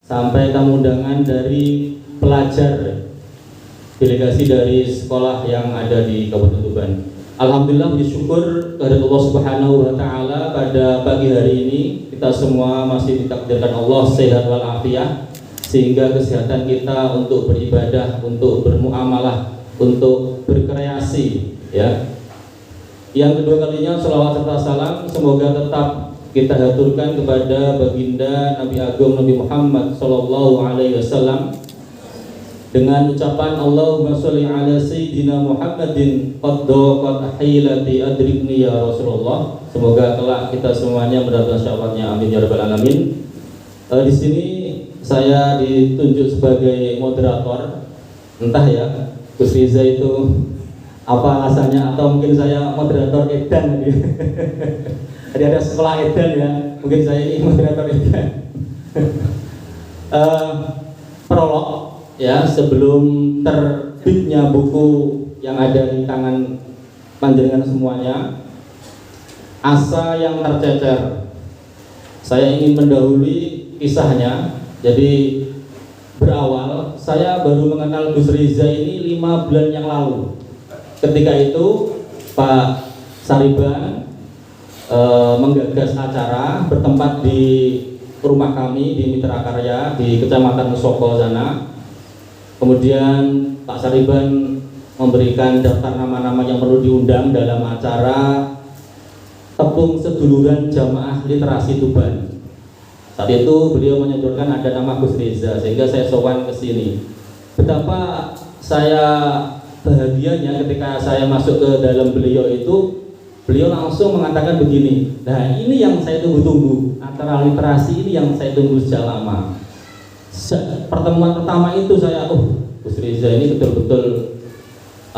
sampai tamu undangan dari pelajar delegasi dari sekolah yang ada di Kabupaten Tuban. Alhamdulillah, bersyukur kepada Allah Subhanahu wa taala pada pagi hari ini kita semua masih ditakdirkan Allah sehat walafiat, sehingga kesehatan kita untuk beribadah, untuk bermuamalah, untuk berkreasi, ya. Yang kedua kalinya sholawat serta salam semoga tetap kita haturkan kepada baginda Nabi Agung Nabi Muhammad Sallallahu Alaihi Wasallam dengan ucapan Allahumma sholli ala Sayyidina Muhammadin qad daqat hilati adrikni ya Rasulullah. Semoga kelak kita semuanya mendapatkan syafaatnya, amin ya rabbal alamin. Di sini saya ditunjuk sebagai moderator, entah ya Gus Riza itu apa alasannya, atau mungkin saya moderator edan gitu. Jadi ada sekolah edan ya, mungkin saya ini moderator edan. Prolog ya, sebelum terbitnya buku yang ada di tangan panjenengan semuanya, Asa yang Tercecer, saya ingin mendahului kisahnya. Jadi berawal saya baru mengenal Gus Riza ini 5 bulan yang lalu. Ketika itu Pak Sariban menggagas acara bertempat di rumah kami di Mitra Karya di Kecamatan Soko sana. Kemudian Pak Sariban memberikan daftar nama-nama yang perlu diundang dalam acara tepung seduluran jamaah literasi Tuban. Saat itu beliau menyodorkan ada nama Gus Riza, sehingga saya sowan ke sini. Betapa saya bahagianya ketika saya masuk ke dalam beliau itu, beliau langsung mengatakan begini, nah ini yang saya tunggu-tunggu, antara literasi ini yang saya tunggu sejak lama. Pertemuan pertama itu saya, Gus Riza ini betul-betul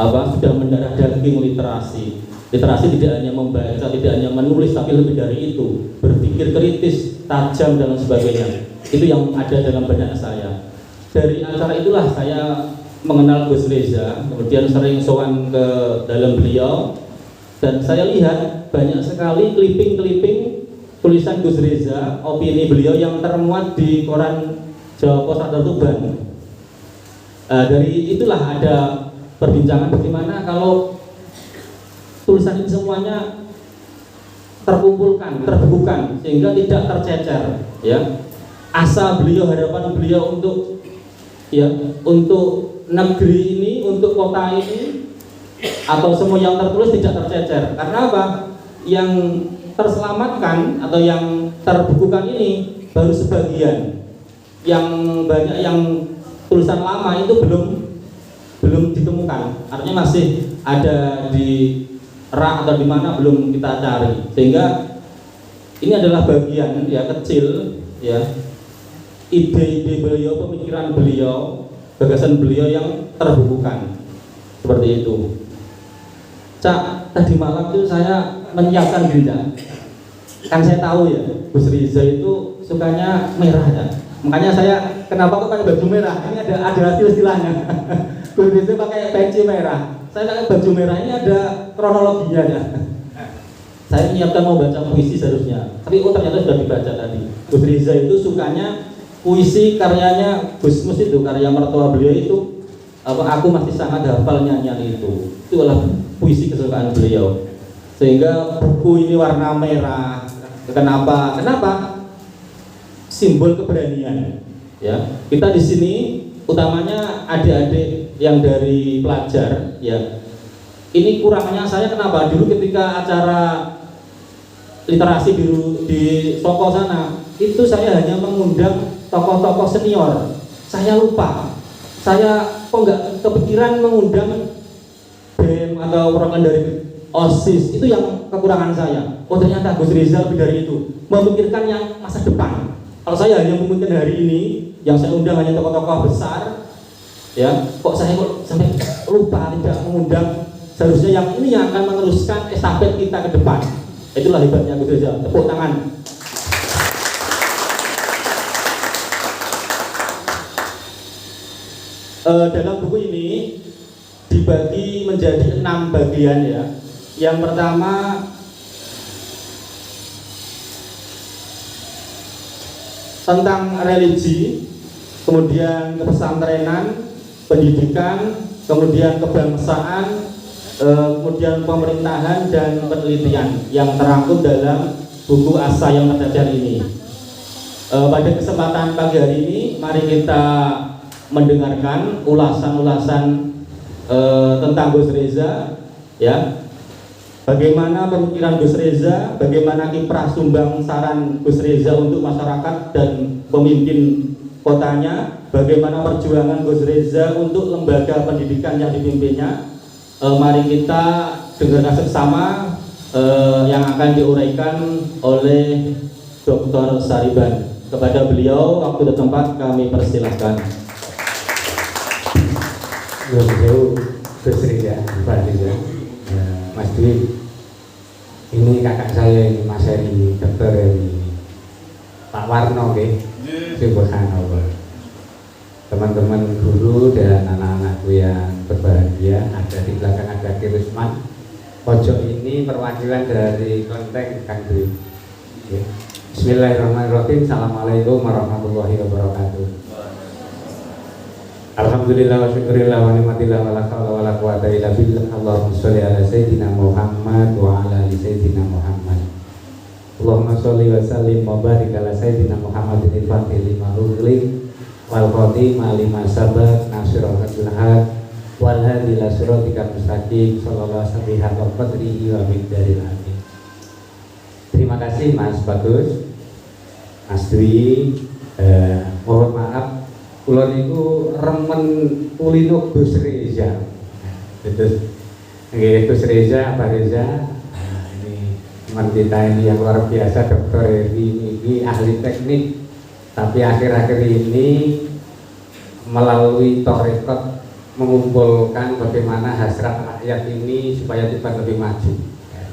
sudah mendarah daging literasi. Literasi tidak hanya membaca, tidak hanya menulis, tapi lebih dari itu, berpikir kritis, tajam dan sebagainya. Itu yang ada dalam benak saya. Dari acara itulah saya mengenal Gus Riza, kemudian sering sowan ke dalam beliau, dan saya lihat banyak sekali clipping-clipping tulisan Gus Riza, opini beliau yang termuat di koran Jawa Pos atau Tuban. Dari itulah ada perbincangan bagaimana kalau tulisan ini semuanya terkumpulkan, terbukukan, sehingga tidak tercecer, ya. Asa beliau, harapan beliau untuk negeri ini, untuk kota ini, atau semua yang tertulis tidak tercecer. Karena apa? Yang terselamatkan atau yang terbukukan ini baru sebagian. Yang banyak yang tulisan lama itu belum ditemukan. Artinya masih ada di rak atau di mana belum kita cari. Sehingga ini adalah bagian kecil ide-ide beliau, pemikiran beliau, gagasan beliau yang terbukukan. Seperti itu. Cak, tadi malam itu saya menyiapkan ginjal. Kan saya tahu ya, Gus Riza itu sukanya merah ya. Makanya saya kenapa kok pakai baju merah? Ini ada istilahnya. Gus Riza pakai peci merah. Saya pakai baju merah, ini ada kronologinya ya. Saya menyiapkan mau baca puisi seharusnya, tapi ternyata sudah dibaca tadi. Gus Riza itu sukanya puisi karyanya Gus Mus itu, karya mertua beliau itu. Aku masih sangat hafal nyanyian itu. Itu adalah puisi kesukaan beliau. Sehingga buku ini warna merah. Kenapa? Simbol keberanian. Ya, kita di sini utamanya adik-adik yang dari pelajar. Ya, ini kurangnya saya kenapa? Dulu ketika acara literasi di Soko sana, itu saya hanya mengundang tokoh-tokoh senior. Saya lupa. Saya kok nggak kepikiran mengundang BEM atau perwakilan dari OSIS. Itu yang kekurangan saya. Ternyata Gus Riza lebih dari itu, memikirkan yang masa depan. Kalau saya hanya memikirkan hari ini, yang saya undang hanya tokoh-tokoh besar, ya, saya sampai lupa tidak mengundang seharusnya yang ini yang akan meneruskan estafet kita ke depan. Itulah hebatnya Gus Riza. Tepuk tangan. Dalam buku ini dibagi menjadi 6 bagian ya. Yang pertama tentang religi, kemudian kepesantrenan, pendidikan, kemudian kebangsaan, kemudian pemerintahan dan penelitian yang terangkum dalam buku Asa yang Tercecer ini. Pada kesempatan pagi hari ini, mari kita mendengarkan ulasan-ulasan tentang Gus Reza, ya. Bagaimana pemikiran Gus Reza, bagaimana kiprah sumbang saran Gus Reza untuk masyarakat dan pemimpin kotanya, bagaimana perjuangan Gus Reza untuk lembaga pendidikan yang dipimpinnya. Mari kita dengarkan bersama yang akan diuraikan oleh Dr. Sariban. Kepada beliau, waktu dan tempat kami persilahkan. Jauh Gus Reza, Pak Reza, Mas Dwi, ini kakak saya ini, Mas Heri, Dr. Heri, Pak Warno, subhanallah. Teman-teman guru dan anak-anakku yang berbahagia, ada di belakang ada Kirusman. Pojok ini perwakilan dari Klenteng, Kang Dwi. Bismillahirrahmanirrahim. Assalamualaikum warahmatullahi wabarakatuh. Alhamdulillah wa syukurillah wa nikmatillah wa la haula wa la quwata illa billah. Allahumma sholli ala sayyidina Muhammad wa ala ali sayyidina Muhammad. Allahumma sholli wa sallim wa barik ala sayyidina Muhammadin al-fatih lima ughliq wal khatim lima sabaq nasirul haq wal hadi ila siratikal mustaqim sallallahu alaihi wa qadrihi wa miqdaril azim. Terima kasih Mas Bagus, Mas Dwi. Mohon maaf kula niku remen kulino Gus Reza. Terus nggih Gus Reza, Pak Reza. Ini teman kita ini yang luar biasa, Dr. Heri ini ahli teknik, tapi akhir-akhir ini melalui Torekot mengumpulkan bagaimana hasrat rakyat ini supaya Tuban lebih maju.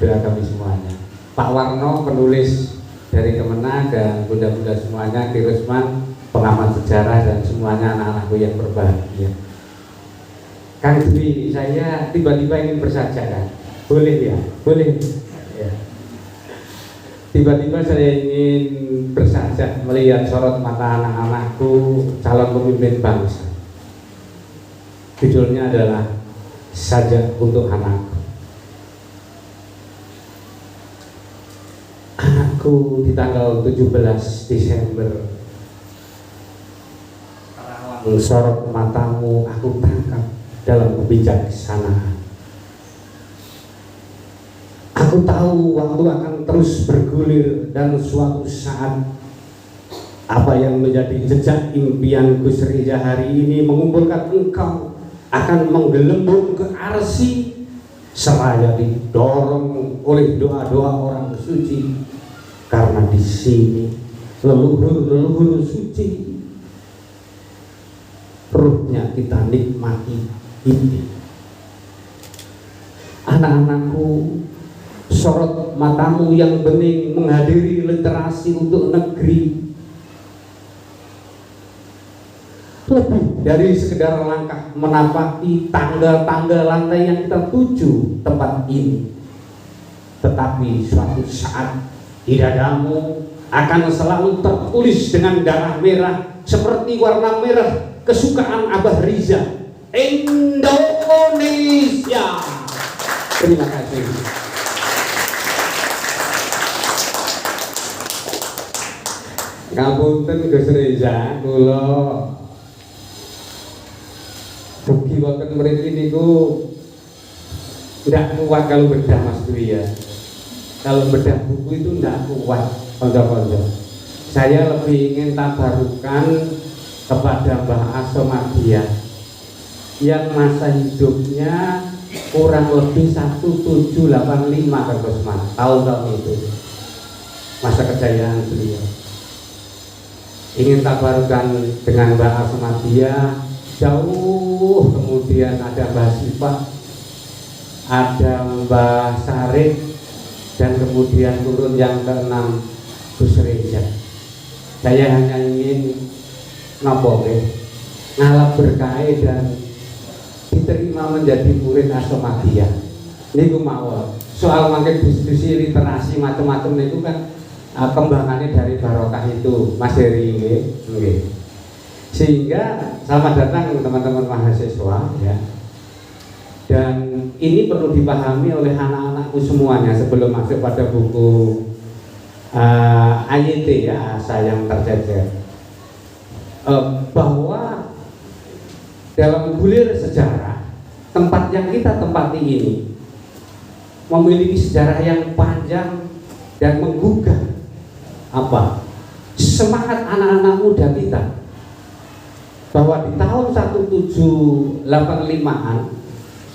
Doa kami semuanya. Pak Warno penulis dari Kemenang dan bunda-bunda semuanya, Kirusman pengamat sejarah dan semuanya anak-anakku yang berbahagia. Kang Dwi, saya tiba-tiba ingin bersaja, boleh ya? Boleh. Ya. Tiba-tiba saya ingin bersaja melihat sorot mata anak-anakku calon pemimpin bangsa. Judulnya adalah Sajak untuk Anakku. Anakku, di tanggal 17 Desember, sorot matamu aku tangkap dalam kebijaksanaan. Aku tahu waktu akan terus bergulir dan suatu saat apa yang menjadi jejak impian Gus Reza hari ini mengumpulkan engkau akan menggelembung ke arsi seraya didorong oleh doa-doa orang suci, karena di sini leluhur-leluhur suci ruhnya kita nikmati ini. Anak-anakku, sorot matamu yang bening menghadiri literasi untuk negeri. Lebih dari sekedar langkah menapaki tangga-tangga lantai yang kita tuju tempat ini, tetapi suatu saat di dadamu akan selalu tertulis dengan darah merah seperti warna merah kesukaan Abah Riza, Indonesia. Terima kasih. Ngapunten Gus Reza, kula dugi wonten mriki niku ndak kuat kalau bedah Mas Dwi ya. Kalau bedah buku itu ndak kuat, kanca-kanca. Saya lebih ingin tabarukan kepada Mbah Asomadiah yang masa hidupnya kurang lebih 1785 kan Gusman, tahun-tahun itu masa kejayaan beliau. Ingin tabarukan dengan Mbah Asomadiah. Jauh kemudian ada Mbah Sifat, ada Mbah Sarif, dan kemudian turun yang ke-6 Gus Reza. Saya hanya ingin ngalap berkah dan diterima menjadi murid Asomadiah. Niku mawon. Soal makin diskusi literasi macam-macam itu kan kembangannya dari barokah itu, Mas Heri nggih. Sehingga selamat datang teman-teman mahasiswa ya. Dan ini perlu dipahami oleh anak-anakku semuanya sebelum masuk pada buku AYT ya, asa yang tercecer, bahwa dalam gulir sejarah tempat yang kita tempati ini memiliki sejarah yang panjang dan menggugah semangat anak-anak muda kita, bahwa di tahun 1785-an,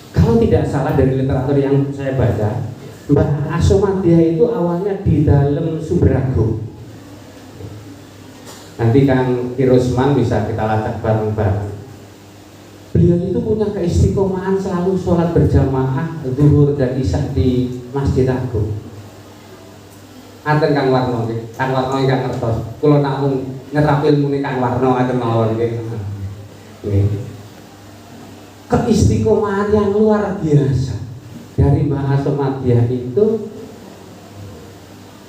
kalau tidak salah dari literatur yang saya baca, Mbah Asomadia itu awalnya di dalam Sumber. Nanti Kang Kirosman bisa kita lacak bareng-bareng. Beliau itu punya keistiqomahan selalu sholat berjamaah zuhur dan isya di Masjid Agung. Aten Kang Warno Kang ngertos. Kula namung nyetrap ilmune Kang Warno aten mawon nggih. Keistiqomahan yang luar biasa dari Mbah Asomadia itu,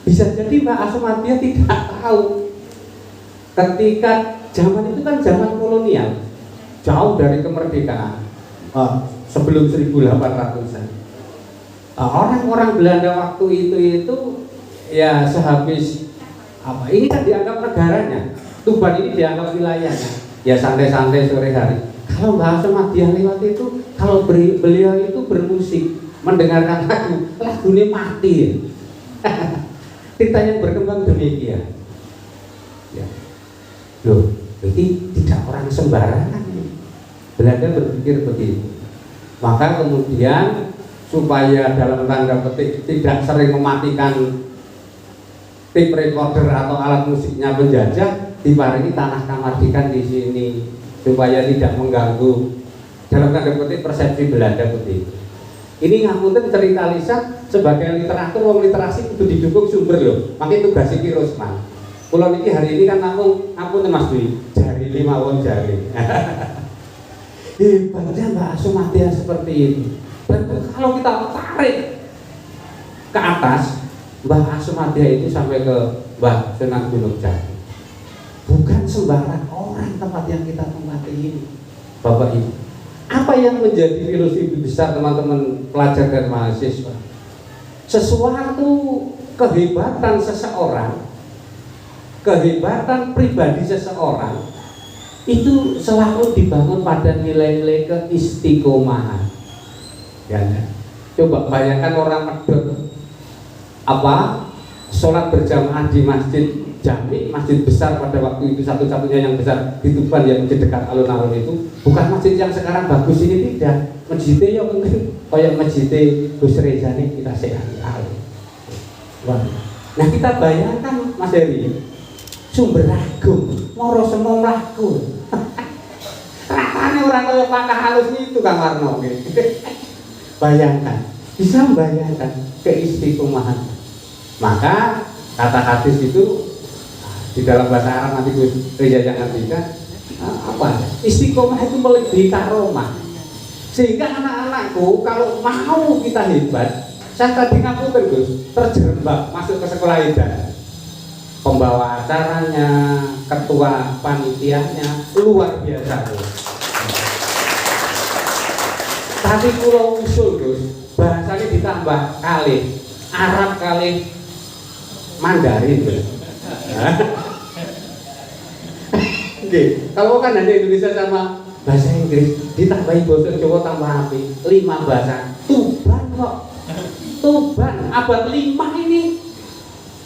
bisa jadi Mbah Asomadia tidak tahu ketika zaman itu kan zaman kolonial, jauh dari kemerdekaan, sebelum 1800-an. Orang-orang Belanda waktu itu ya sehabis ini kan dianggap negaranya, Tuban ini dianggap wilayahnya, ya santai-santai sore hari. Kalau Mbah Asomadia lewat itu, kalau beliau itu bermusik, mendengarkan lagunya mati. Cerita yang berkembang demikian. Ya. Loh, jadi tidak orang sembarangan. Belanda berpikir begitu. Maka kemudian supaya dalam tanda petik tidak sering mematikan tape recorder atau alat musiknya penjajah, diparingi tanah kamardikan di sini supaya tidak mengganggu dalam tanda petik persepsi Belanda begitu. Ini ngapunten cerita lisan sebagai literatur, wong literasi itu didukung sumber loh. Makanya tugas iki Rosman. Kulo niki hari ini kan namung ngapunten Mas Dwi, jari 5 wong jari. Hebatnya Mbah Asomadia seperti itu. Dan kalau kita tarik ke atas, Mbah Asomadia itu sampai ke Mbah Sunan Gunung Jati. Bukan sembarang orang tempat yang kita tempati ini, Bapak Ibu. Apa yang menjadi filosofi besar teman-teman pelajar dan mahasiswa? Sesuatu kehebatan seseorang, kehebatan pribadi seseorang itu selalu dibangun pada nilai-nilai keistiqomahan. Ya, coba bayangkan orang medhot sholat berjamaah di masjid Jami, masjid besar pada waktu itu, satu-satunya yang besar di Tuban, yang masjid dekat alun-alun itu, bukan masjid yang sekarang bagus ini, tidak. Masjidnya yang mungkin kayak masjid Gus Reza ini kita sehat. Nah kita bayangkan Mas Heri, Sumber Agung, Moro Semong Laku, rasanya orang kaya pakah halus itu Kang Warno. Bayangkan, bisa membayangkan keistiqomahan. Maka kata hadis itu di dalam bahasa Arab nanti Gus Reza yang ngertikan istiqomah itu melebihi karomah. Sehingga anak-anakku kalau mau kita hebat, saya tadi ngapunten Gus, terjerembab masuk ke sekolah edan. Pembawa acaranya, ketua panitianya luar biasa Gus. Tapi pulau usul Gus, bahasanya ditambah kali Arab kali Mandarin Gus. Kalau kan hanya Indonesia sama bahasa Inggris, ditambahi bahasa Jawa tambah api, 5 bahasa. Tuban kok, Tuban abad 5 ini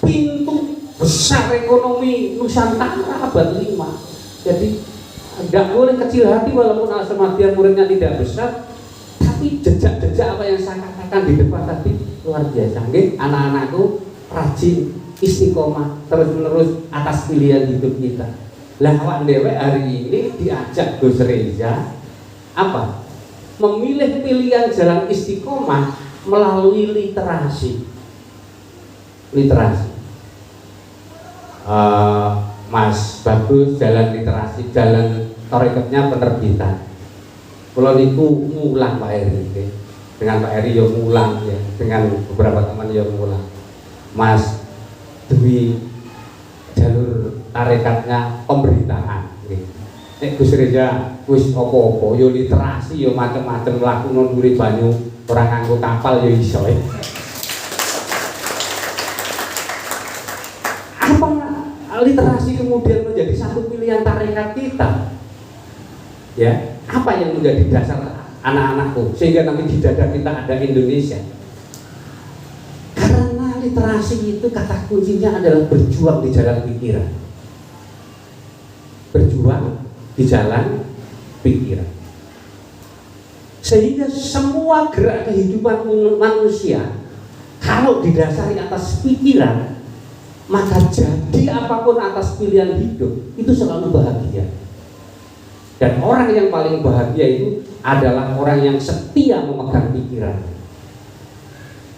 pintu besar ekonomi Nusantara abad 5. Jadi tidak boleh kecil hati walaupun Asomadia muridnya tidak besar, tapi jejak-jejak apa yang saya katakan di depan tadi luar biasa. Anak-anakku rajin, istiqomah terus-menerus atas pilihan hidup kita. Lah awak dhewe hari ini diajak Gus Reza memilih pilihan jalan istiqomah melalui literasi. Mas bagus jalan literasi, jalan tarekatnya penerbitan. Kalau niku mulang Pak Eri, dengan Pak Eri ya mulang ya, dengan beberapa teman ya mulang. Mas Dwi jalur tarekatnya pemberitaan. nek Gus Reza wis apa-apa yo literasi yo macem-macem laku nang ndure banyu ora nganggo kapal yo iso. Apa literasi kemudian menjadi satu pilihan tarekat kita? Ya, apa yang menjadi dasar anak-anakku sehingga nanti di dada kita ada Indonesia? Karena literasi itu kata kuncinya adalah berjuang di jalan pikiran. Berjuang di jalan pikiran. Sehingga semua gerak kehidupan manusia kalau didasari atas pikiran, maka jadi apapun atas pilihan hidup itu selalu bahagia. Dan orang yang paling bahagia itu adalah orang yang setia memegang pikiran.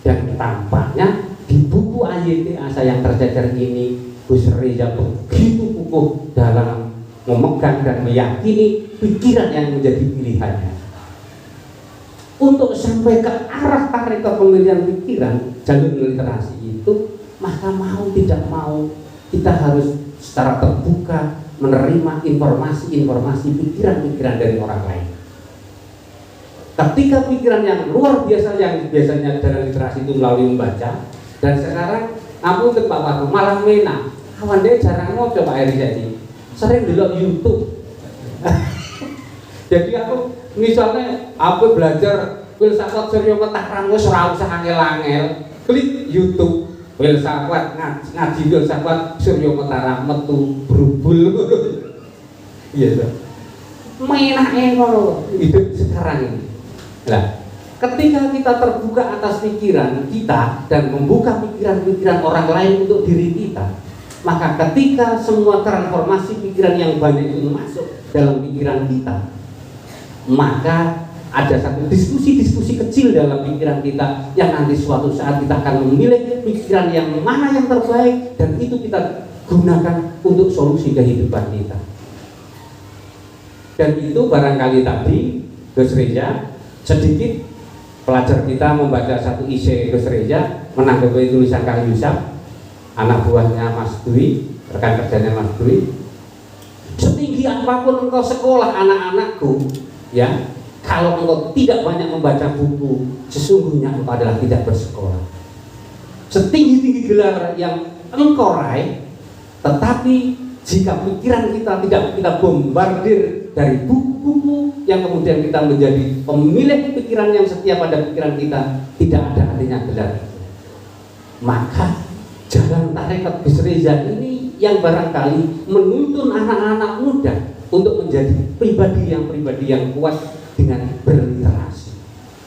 Dan tampaknya di buku AYT Asa yang tercecer ini, Gus Reza begitu kukuh dalam memegang dan meyakini pikiran yang menjadi pilihannya. Untuk sampai ke arah tarekat pemilihan pikiran, jalur literasi itu, maka mau tidak mau kita harus secara terbuka menerima informasi-informasi pikiran-pikiran dari orang lain. Ketika pikiran yang luar biasa yang biasanya dalam literasi itu melalui membaca, dan sekarang aku ke Pak Wadu malah mena kawan dia jarang mau coba Eri jadi sering delok YouTube. Jadi aku misalnya aku belajar filsafat Surya Petak wis ora usah angel-angel, klik YouTube filsafat ngaji filsafat Surya Petak metu brubul. Iya toh. Menake ngono hidup sekarang ini. Nah, ketika kita terbuka atas pikiran kita dan membuka pikiran-pikiran orang lain untuk diri kita, maka ketika semua transformasi pikiran yang banyak itu masuk dalam pikiran kita, maka ada satu diskusi-diskusi kecil dalam pikiran kita yang nanti suatu saat kita akan memilih pikiran yang mana yang terbaik dan itu kita gunakan untuk solusi kehidupan kita. Dan itu barangkali tadi Gus Reza sedikit pelajar kita membaca satu isi Gus Reza menanggapi tulisan Kang Yusuf, anak buahnya Mas Dwi, rekan kerjanya Mas Dwi. Setinggi apapun engkau sekolah anak-anakku, ya, kalau engkau tidak banyak membaca buku, sesungguhnya engkau adalah tidak bersekolah. Setinggi-tinggi gelar yang engkau raih, tetapi jika pikiran kita tidak kita bombardir dari buku-buku yang kemudian kita menjadi pemilih pikiran yang setia pada pikiran kita, tidak ada artinya gelar. Maka jalan tarekat Gus Reza ini yang barangkali menuntun anak-anak muda untuk menjadi pribadi yang kuat dengan berliterasi,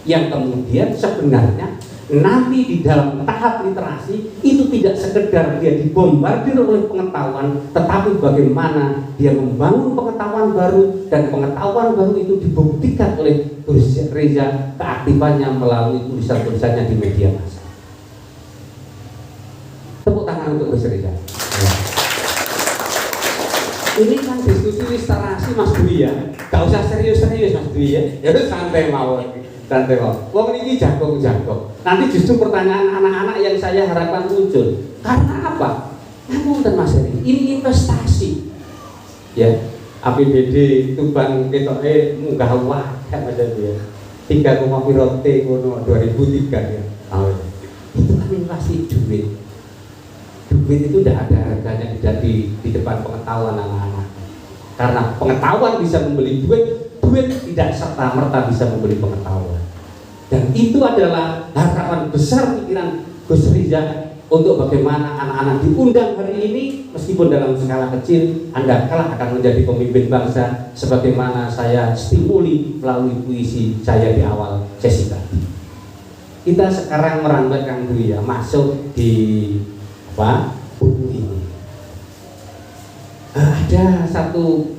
yang kemudian sebenarnya nanti di dalam tahap literasi itu tidak sekedar dia dibombardir oleh pengetahuan, tetapi bagaimana dia membangun pengetahuan baru, dan pengetahuan baru itu dibuktikan oleh Gus Reza keaktifannya melalui tulisan-tulisannya di media massa. Tepuk tangan untuk Gus Reza. Ini kan diskusi literasi Mas Dwi ya, gak usah serius-serius Mas Dwi ya, santai mawon. Santai kok. Wong niki jago-jago. Nanti justru pertanyaan anak-anak yang saya harapkan muncul. Karena apa? Ngapunten Mas Heri, ini investasi. Ya, APBD Tuban ketoke munggah wae Mas Heri. 3,0 pirote ngono 2003 ya. Itu kan investasi duit. Duit itu tidak ada harganya di depan pengetahuan anak-anak. Karena pengetahuan bisa membeli duit, duit tidak serta-merta bisa membeli pengetahuan. Dan itu adalah harapan besar pikiran Gus Reza untuk bagaimana anak-anak diundang hari ini, meskipun dalam skala kecil, Anda kelak akan menjadi pemimpin bangsa sebagaimana saya stimuli melalui puisi saya di awal sesi tadi. Kita sekarang merambat Kang Dwi ya, masuk di buku ini. Ada satu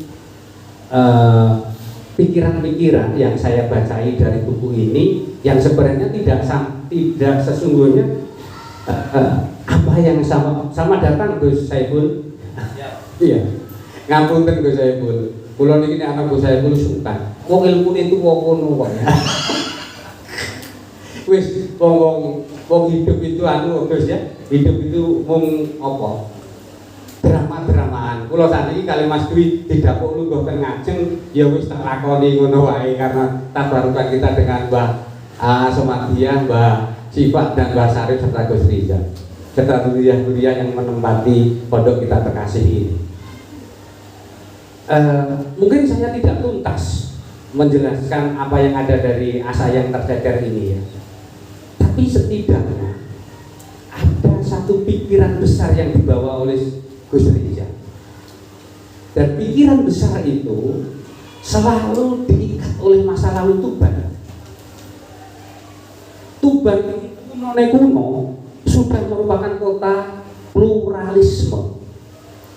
pikiran-pikiran yang saya bacai dari buku ini yang sebenarnya tidak sesungguhnya apa yang sama datang Gus Saiful. Iya. Ngapunten Gus Saiful. Kula niki anak Gus Saiful sultan. Wong ilmune itu wong ngono kok. Wis wong hidup itu Gus ya. Hidup itu mung apa? drama-dramaan. Kula saniki kali Mas Dwi didapuk lungguh teng ngajeng ya wis tak lakoni ngono wae karena tabarukan kita dengan Mbah Somadiah, Mbah Sifat dan Mbah Sarif serta Gus Rizal. Serta kuliah-kuliah yang menempati pondok kita terkasih ini. Mungkin saya tidak tuntas menjelaskan apa yang ada dari asa yang tercecer ini ya. Tapi setidaknya ada satu pikiran besar yang dibawa oleh Gus Rizal. Dan pikiran besar itu selalu diikat oleh masa lalu Tuban. Tuban ini kuno sudah merupakan kota pluralisme.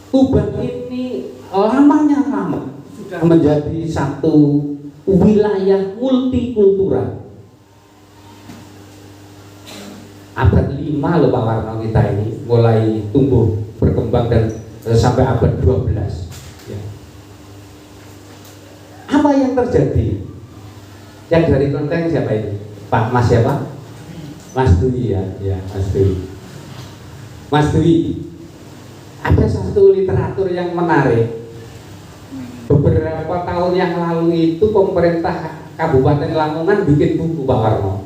Tuban ini lamanya lama sudah menjadi satu wilayah multikultural. Abad 5 loh Pak Warno kita ini mulai tumbuh berkembang dan sampai abad 12 ya. Apa yang terjadi? Yang dari Klenteng siapa ini? Pak Mas siapa? Mas Dwi ya, Mas Dwi. Mas Dwi, ada satu literatur yang menarik. Beberapa tahun yang lalu itu pemerintah Kabupaten Lamongan bikin buku Pak Warno.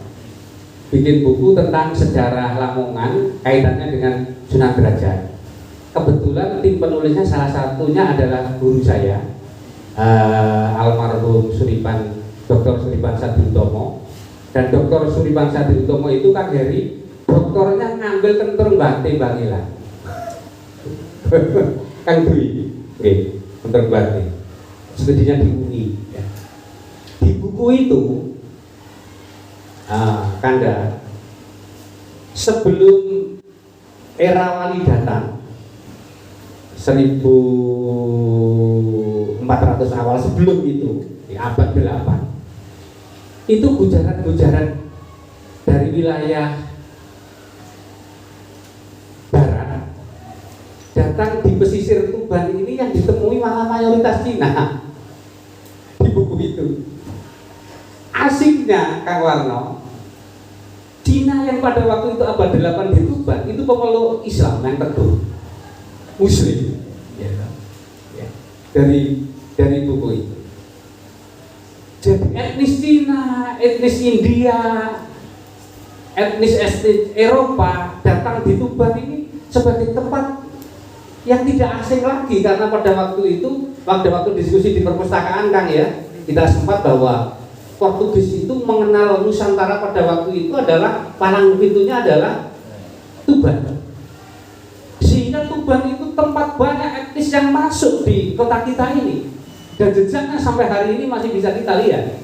Bikin buku tentang sejarah Lamongan kaitannya dengan Sunan Derajat. Kebetulan tim penulisnya salah satunya adalah guru saya, almarhum Dr. Suripan Sadiutomo. Dan Dr. Suripan Sadiutomo itu kan dari doktornya ngambil kentur Bante Bangilan. Kang Dwi, kentur Bante. Studinya di UI. Ya. Di buku itu, Kanda, sebelum era wali datang 1400 awal, sebelum itu di abad 8 itu gujaran-gujaran dari wilayah barat datang di pesisir Tuban ini yang ditemui malah mayoritas Cina di buku itu. Asiknya Kang Warno, Cina yang pada waktu itu abad 8 di Tuban itu pemeluk Islam yang teguh, Muslim ya. Dari buku itu. Jadi etnis Cina, etnis India, etnis Eropa datang di Tuban ini sebagai tempat yang tidak asing lagi, karena pada waktu itu, waktu diskusi di perpustakaan Kang ya, kita sempat bahwa Portugis itu mengenal Nusantara pada waktu itu adalah palang pintunya adalah Tuban. Sehingga Tuban itu tempat banyak etnis yang masuk di kota kita ini. Dan jejaknya sampai hari ini masih bisa kita lihat.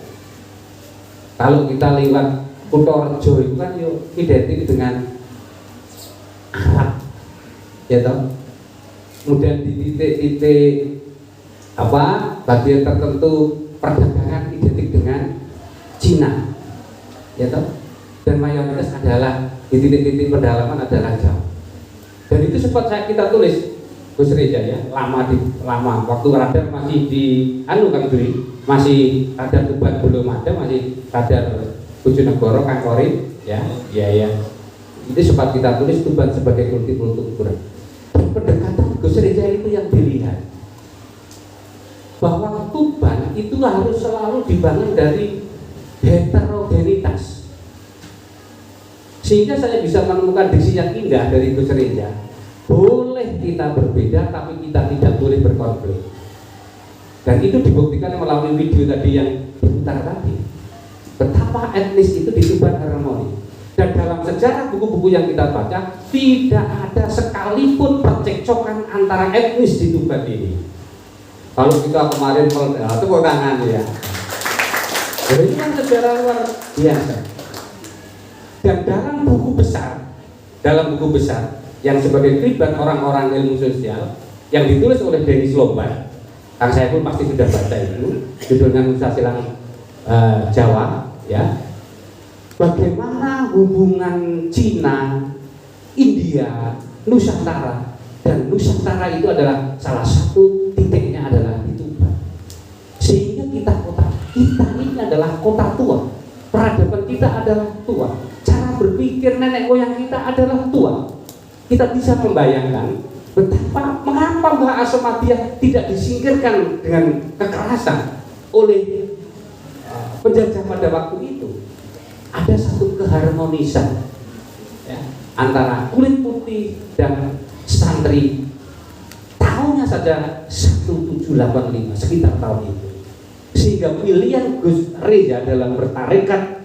Kalau kita lewat Kutorejo itu kan yuk identik dengan Arab, ya toh. Kemudian di titik-titik bagian tertentu perdagangan identik dengan Cina, ya toh. Dan mayoritas adalah di titik-titik pedalaman adalah Jawa. Dan itu sempat kita tulis Gus Rizal ya, lama waktu radar masih di Kang Dwi, masih radar Tuban belum ada, masih radar Bojonegoro Kang Korim ya. Itu sempat kita tulis Tuban sebagai multikultural. Pendekatan Gus Rizal itu yang dilihat bahwa Tuban itu harus selalu dibangun dari heterogenitas, sehingga saya bisa menemukan diksi yang indah dari Gus Rizal. Boleh kita berbeda, tapi kita tidak boleh berkonflik. Dan itu dibuktikan melalui video tadi yang diputar tadi. Betapa etnis itu di Tuban harmoni. Dan dalam sejarah buku-buku yang kita baca, tidak ada sekalipun percekcokan antara etnis di Tuban ini. Kalau kita kemarin tepuk tangan ya. Jadi ini kan sejarah luar biasa. Dan dalam buku besar yang sebagai kribat orang-orang ilmu sosial yang ditulis oleh Dennis Lombard, Kang saya pun pasti sudah baca itu, judulnya Nusa Silang Jawa ya. Bagaimana hubungan Cina, India, Nusantara, dan Nusantara itu adalah salah satu titiknya adalah di Tuban. Sehingga kita ini adalah kota tua, peradaban kita adalah tua, cara berpikir nenek moyang kita adalah tua. Kita bisa membayangkan mengapa kenapa Mbah Asomadiah tidak disingkirkan dengan kekerasan oleh penjajah pada waktu itu? Ada satu keharmonisan ya, antara kulit putih dan santri. Tahunnya saja 1785, sekitar tahun itu. Sehingga pilihan Gus Reza dalam bertarekat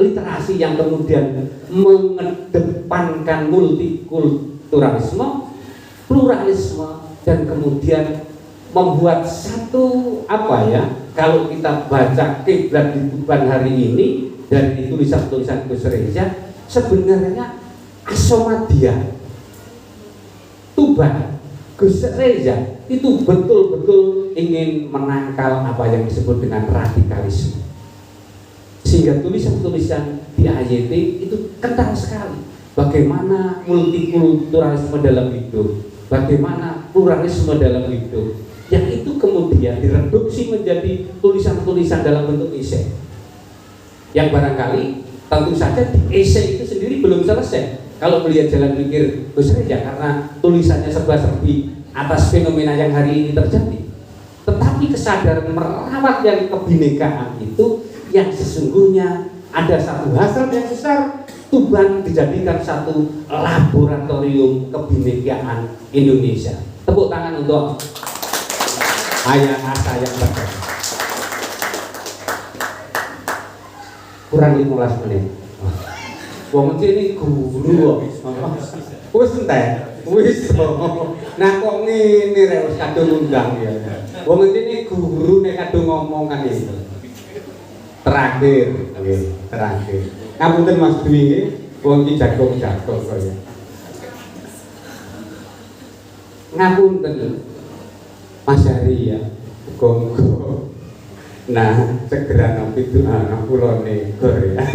literasi yang kemudian mengedepankan multikulturalisme, pluralisme, dan kemudian membuat satu kalau kita baca kiblat di Tuban hari ini dari tulisan-tulisan Gus Reza, sebenarnya Asomadiah Tuban Gus Reza itu betul-betul ingin menangkal apa yang disebut dengan radikalisme, sehingga tulisan-tulisan di AYT itu kental sekali bagaimana multikulturalisme dalam hidup, bagaimana pluralisme dalam hidup, yang itu kemudian direduksi menjadi tulisan-tulisan dalam bentuk esai, yang barangkali tentu saja di esai itu sendiri belum selesai kalau melihat jalan pikir Gus Reza, karena tulisannya serba-serbi atas fenomena yang hari ini terjadi. Tetapi kesadaran merawat yang kebinekaan itu, yang sesungguhnya ada satu hasrat yang besar, Tuban dijadikan satu laboratorium kebinekaan Indonesia. Tepuk tangan untuk Ayah Asa yang berkata. Kurang 15 menit. Wong ini guru kok. Wis entek. Wis. Nah kok ngene rek wis kadung undang ya. Wong ini guru nek kadung ngomong kan itu. Terakhir, nggih, terakhir. Ngapunten Mas Dwi nggih, wong iki jago-jago kaya. Ngapunten Mas Hari ya. Gonggo. Nah, segera nampi doa kulone gor ya.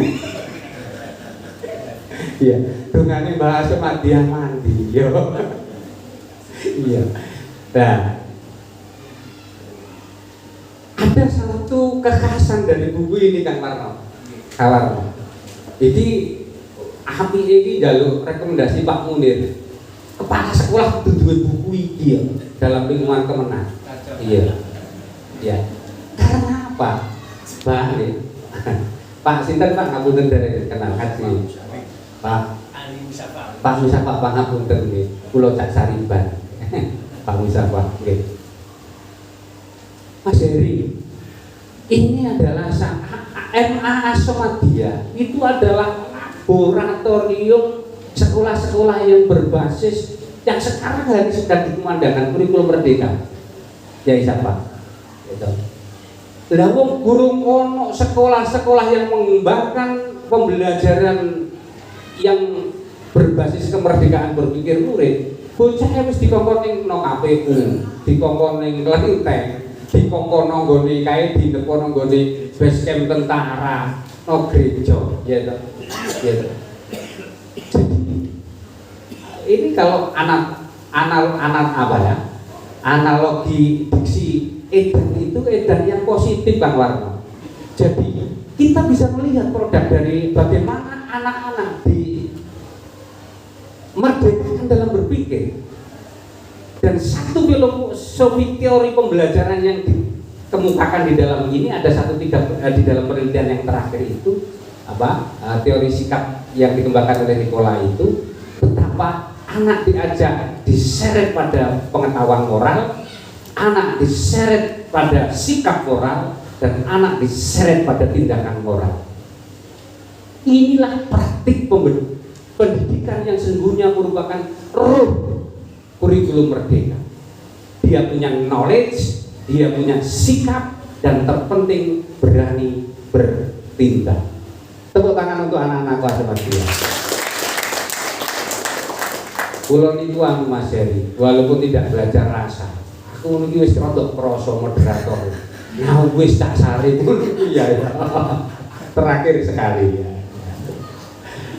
Iya, dungane Mbah Asomadiah mandi yo. Iya. Nah, ada satu kekhasan dari buku ini kan Warno. Kawarno. Jadi api ini jalur rekomendasi Pak Munir. Kepala sekolah itu duwe buku iki ya dalam lingkungan kemenang. Iya. Ya. Karena apa? Pak Sinten Pak ngapunten dari kenal haji. Pak Musafak Pak ngapunten nggih. Kula Cak Sariban. Pak Musafak nggih. Mas Heri, ini adalah MA Asomadiah itu adalah laboratorium sekolah-sekolah yang berbasis yang sekarang hari sedang dikumandangkan kurikulum merdeka. Ya siapa? Itu. Lah wong guru ono sekolah-sekolah yang mengembangkan pembelajaran yang berbasis kemerdekaan berpikir murid. Bocah wis dikongkon ning KPU, dikongkon ning Klenteng, dikongkon nggone kae dikongkon nggone base camp tentara, no gereja, ya toh. Ya toh. Jadi ini kalau anak apa ya? Analogi diksi edan itu edan yang positif Bang Warno. Jadi kita bisa melihat produk dari bagaimana anak-anak di merdekakan dalam berpikir. Dan satu filosofi teori pembelajaran yang dikemukakan di dalam ini ada di dalam penelitian yang terakhir itu teori sikap yang dikembangkan oleh Nicola itu, betapa anak diajak diseret pada pengetahuan moral, anak diseret pada sikap moral, dan anak diseret pada tindakan moral. Inilah praktik pendidikan yang sesungguhnya merupakan roh kurikulum merdeka. Dia punya knowledge, dia punya sikap, dan terpenting berani bertindak. Tepuk tangan untuk anak-anak kelas Asomadiah. Kulo niku Mas Heri, walaupun tidak belajar rasa, aku niki wis rada krasa moderator. Nah wis tak sari pun ya. Terakhir sekali ya.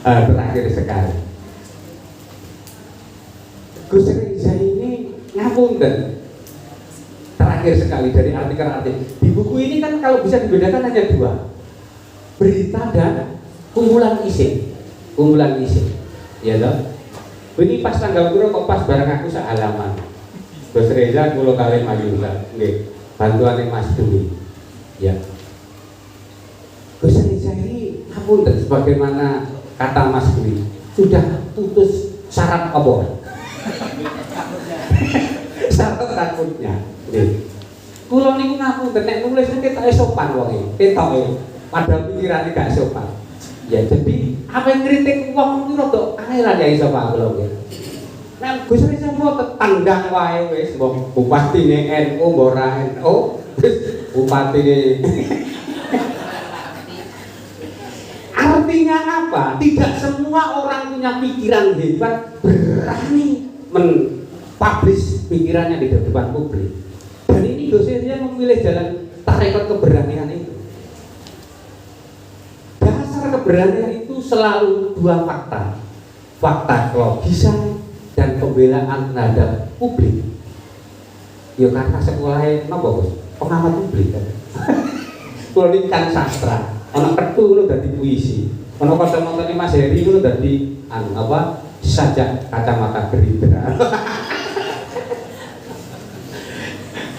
Terakhir sekali. Gus Reza ini ngapunten. Terakhir sekali dari artikel-artikel. Di buku ini kan kalau bisa dibedakan hanya dua. Berita dan kumpulan isi. Ya toh. Ini pas tanggal piro kok pas barang aku sak halaman. Gus Reza kula kalih mayuran nggih bantuane Mas Dwi ya. Gus Reza ini ngapunten sebagaimana kata Mas Dwi sudah putus syarat apa? Syarat takutnya nggih. Kula niku ngapunten nek nulis ketoke sopan wonge, ketoke padahal pikirane gak sopan. Ya jadi apa yang kritik wong niku rada angel ya iso Pak kula nggih. Nek Gus Reza mboten tandang wae wis mbok bupatine NU mbok ora NU wis bupatine. Artinya apa? Tidak semua orang punya pikiran hebat berani men-publish pikirannya di depan publik. Dan ini Gus Reza memilih jalan tarekat keberanian itu. Keberanian itu selalu dua fakta kelogisan dan pembelaan terhadap publik. Ya karena sekolahnya napa Bos? Pengamat publik kan. Kalau ini kan sastra, ana ketu ngono dadi puisi. Ana kacamata Mas Heri ngono dadi sajak kacamata Gerindra.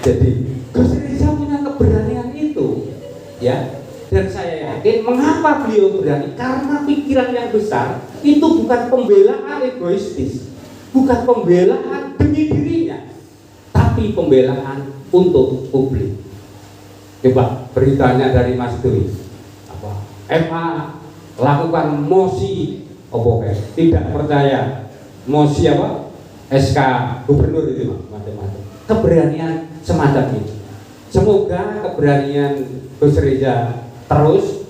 Jadi Gus Reza punya keberanian itu, ya. Dan saya yakin mengapa beliau berani? Karena pikiran yang besar itu bukan pembelaan egoistis, bukan pembelaan demi dirinya, tapi pembelaan untuk publik. Coba beritanya dari Mas Dwi, MA lakukan mosi tidak percaya, mosi SK gubernur itu macam-macam. Keberanian semacam ini. Semoga keberanian Gus Reza terus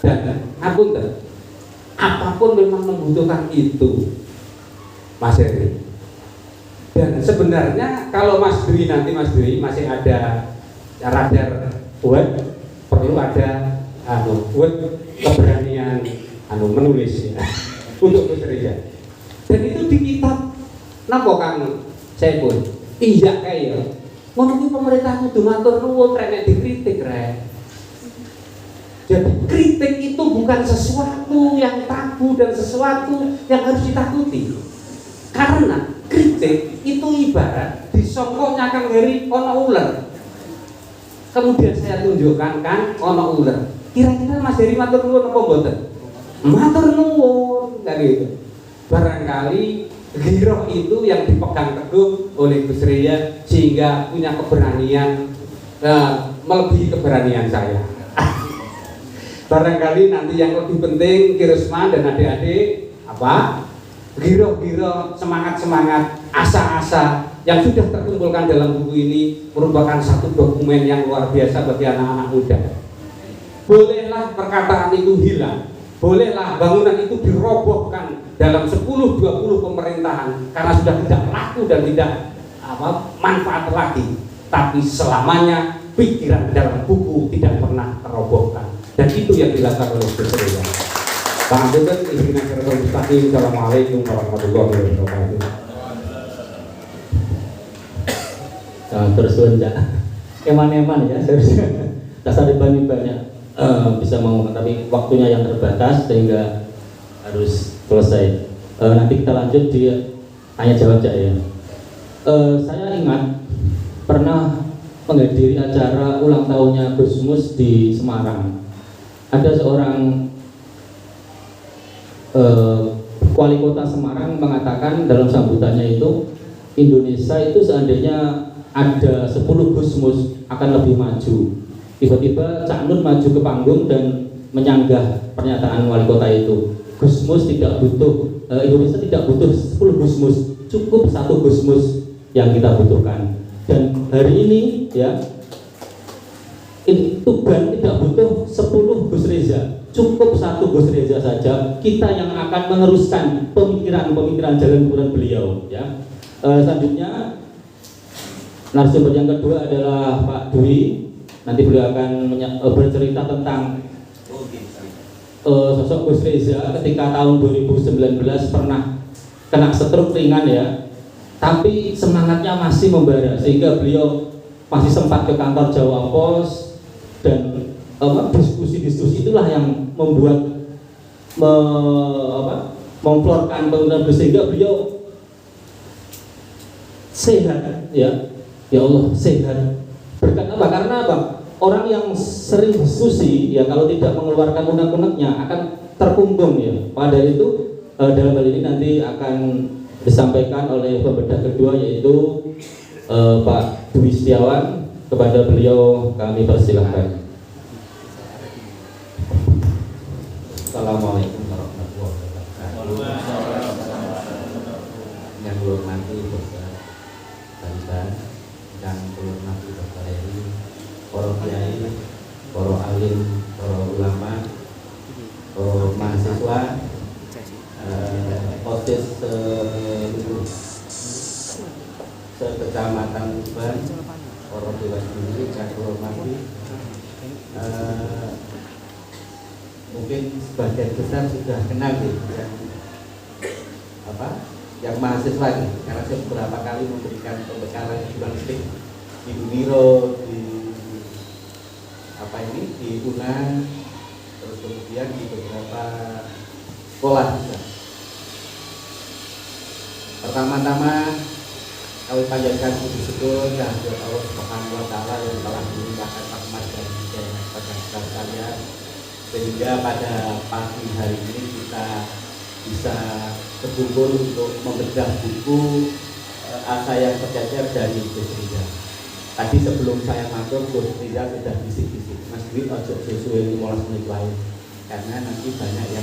dan apapun memang membutuhkan itu Mas Heri. Dan sebenarnya kalau Mas Dwi masih ada radar web, perlu ada web keberanian menulis ya, untuk Gus Reza. Dan itu di kitab napa Kang Saipul iya kayak ngono pemerintah kudu matur nuwun rek dikritik rek. Jadi kritik itu bukan sesuatu yang tabu dan sesuatu yang harus ditakuti. Karena kritik itu ibarat disongkoknya Kang Heri ono ular. Kemudian saya tunjukkan kan ono ular. Kira-kira Mas Heri matur nuwun apa mboten? Matur nuwun dari itu. Barangkali giroh itu yang dipegang teguh oleh Gus Reza sehingga punya keberanian melebihi keberanian saya. Barangkali nanti yang lebih penting Kirusman dan adik-adik giroh-giroh, semangat-semangat, asa-asa yang sudah terkumpulkan dalam buku ini merupakan satu dokumen yang luar biasa bagi anak-anak muda. Bolehlah perkataan itu hilang, bolehlah bangunan itu dirobohkan dalam 10-20 pemerintahan karena sudah tidak laku dan tidak manfaat lagi, tapi selamanya pikiran dalam buku tidak pernah terobohkan. Dan itu yang dilakukan oleh Gus Reza. Pak Abdul Ibrahim Siratul Mustaqim. Assalamualaikum warahmatullahi wabarakatuh. Terus eman-eman ya seharusnya. Dasar dibanding banyak bisa ngomong, tapi waktunya yang terbatas sehingga harus selesai. Nanti kita lanjut di tanya jawab ya. Saya ingat pernah menghadiri acara ulang tahunnya Gus Mus di Semarang. Ada seorang wali kota Semarang mengatakan dalam sambutannya itu Indonesia itu seandainya ada 10 Gus Mus akan lebih maju. Tiba-tiba Cak Nun maju ke panggung dan menyanggah pernyataan wali kota itu. Gus Mus tidak butuh, Indonesia tidak butuh 10 Gus Mus, cukup 1 Gus Mus yang kita butuhkan. Dan hari ini ya, Tuban tidak butuh 10 Gus Reza, cukup 1 Gus Reza saja. Kita yang akan meneruskan pemikiran-pemikiran jalan pikiran beliau ya. Selanjutnya narasumber yang kedua adalah Pak Dwi. Nanti beliau akan bercerita tentang sosok Gus Reza ketika tahun 2019 pernah kena stroke ringan ya, tapi semangatnya masih membara sehingga beliau masih sempat ke kantor Jawa Pos dan diskusi-diskusi itulah yang membuat memflorkan pemerintahan sehingga beliau sehat, ya Allah sehat. Berkat apa? Karena apa? Orang yang sering diskusi ya kalau tidak mengeluarkan unek-uneknya akan terkungkung ya. Pada itu dalam hal ini nanti akan disampaikan oleh pembedah kedua yaitu Pak Dwi Setiawan. Kepada beliau kami persilahkan. Assalamualaikum warahmatullahi wabarakatuh. Yang hormati Bapak Bantan, yang hormati Bapak Heri, para kiai, para alim, para ulama, para mahasiswa, OSIS sekecamatan Tuban, para dewan sendiri yang hormati. Mungkin sebagian besar sudah kenal yang mahasiswa nih, karena saya beberapa kali memberikan pembekalan jurnalistik di Uniro, di UNA, terus kemudian di beberapa sekolah juga. Pertama-tama kami panjatkan puji syukur kehadirat Allah Subhanahu wa taala yang telah melimpahkan rahmat dan hidayah kepada kita sekalian, sehingga pada pagi hari ini kita bisa berkumpul untuk membedah buku Asa yang Tercecer dari Gus Rizal. Tadi sebelum saya masuk, Gus Rizal sudah bisik-bisik, Mas Dwi ojo sesuai 15 menit lain, karena nanti banyak yang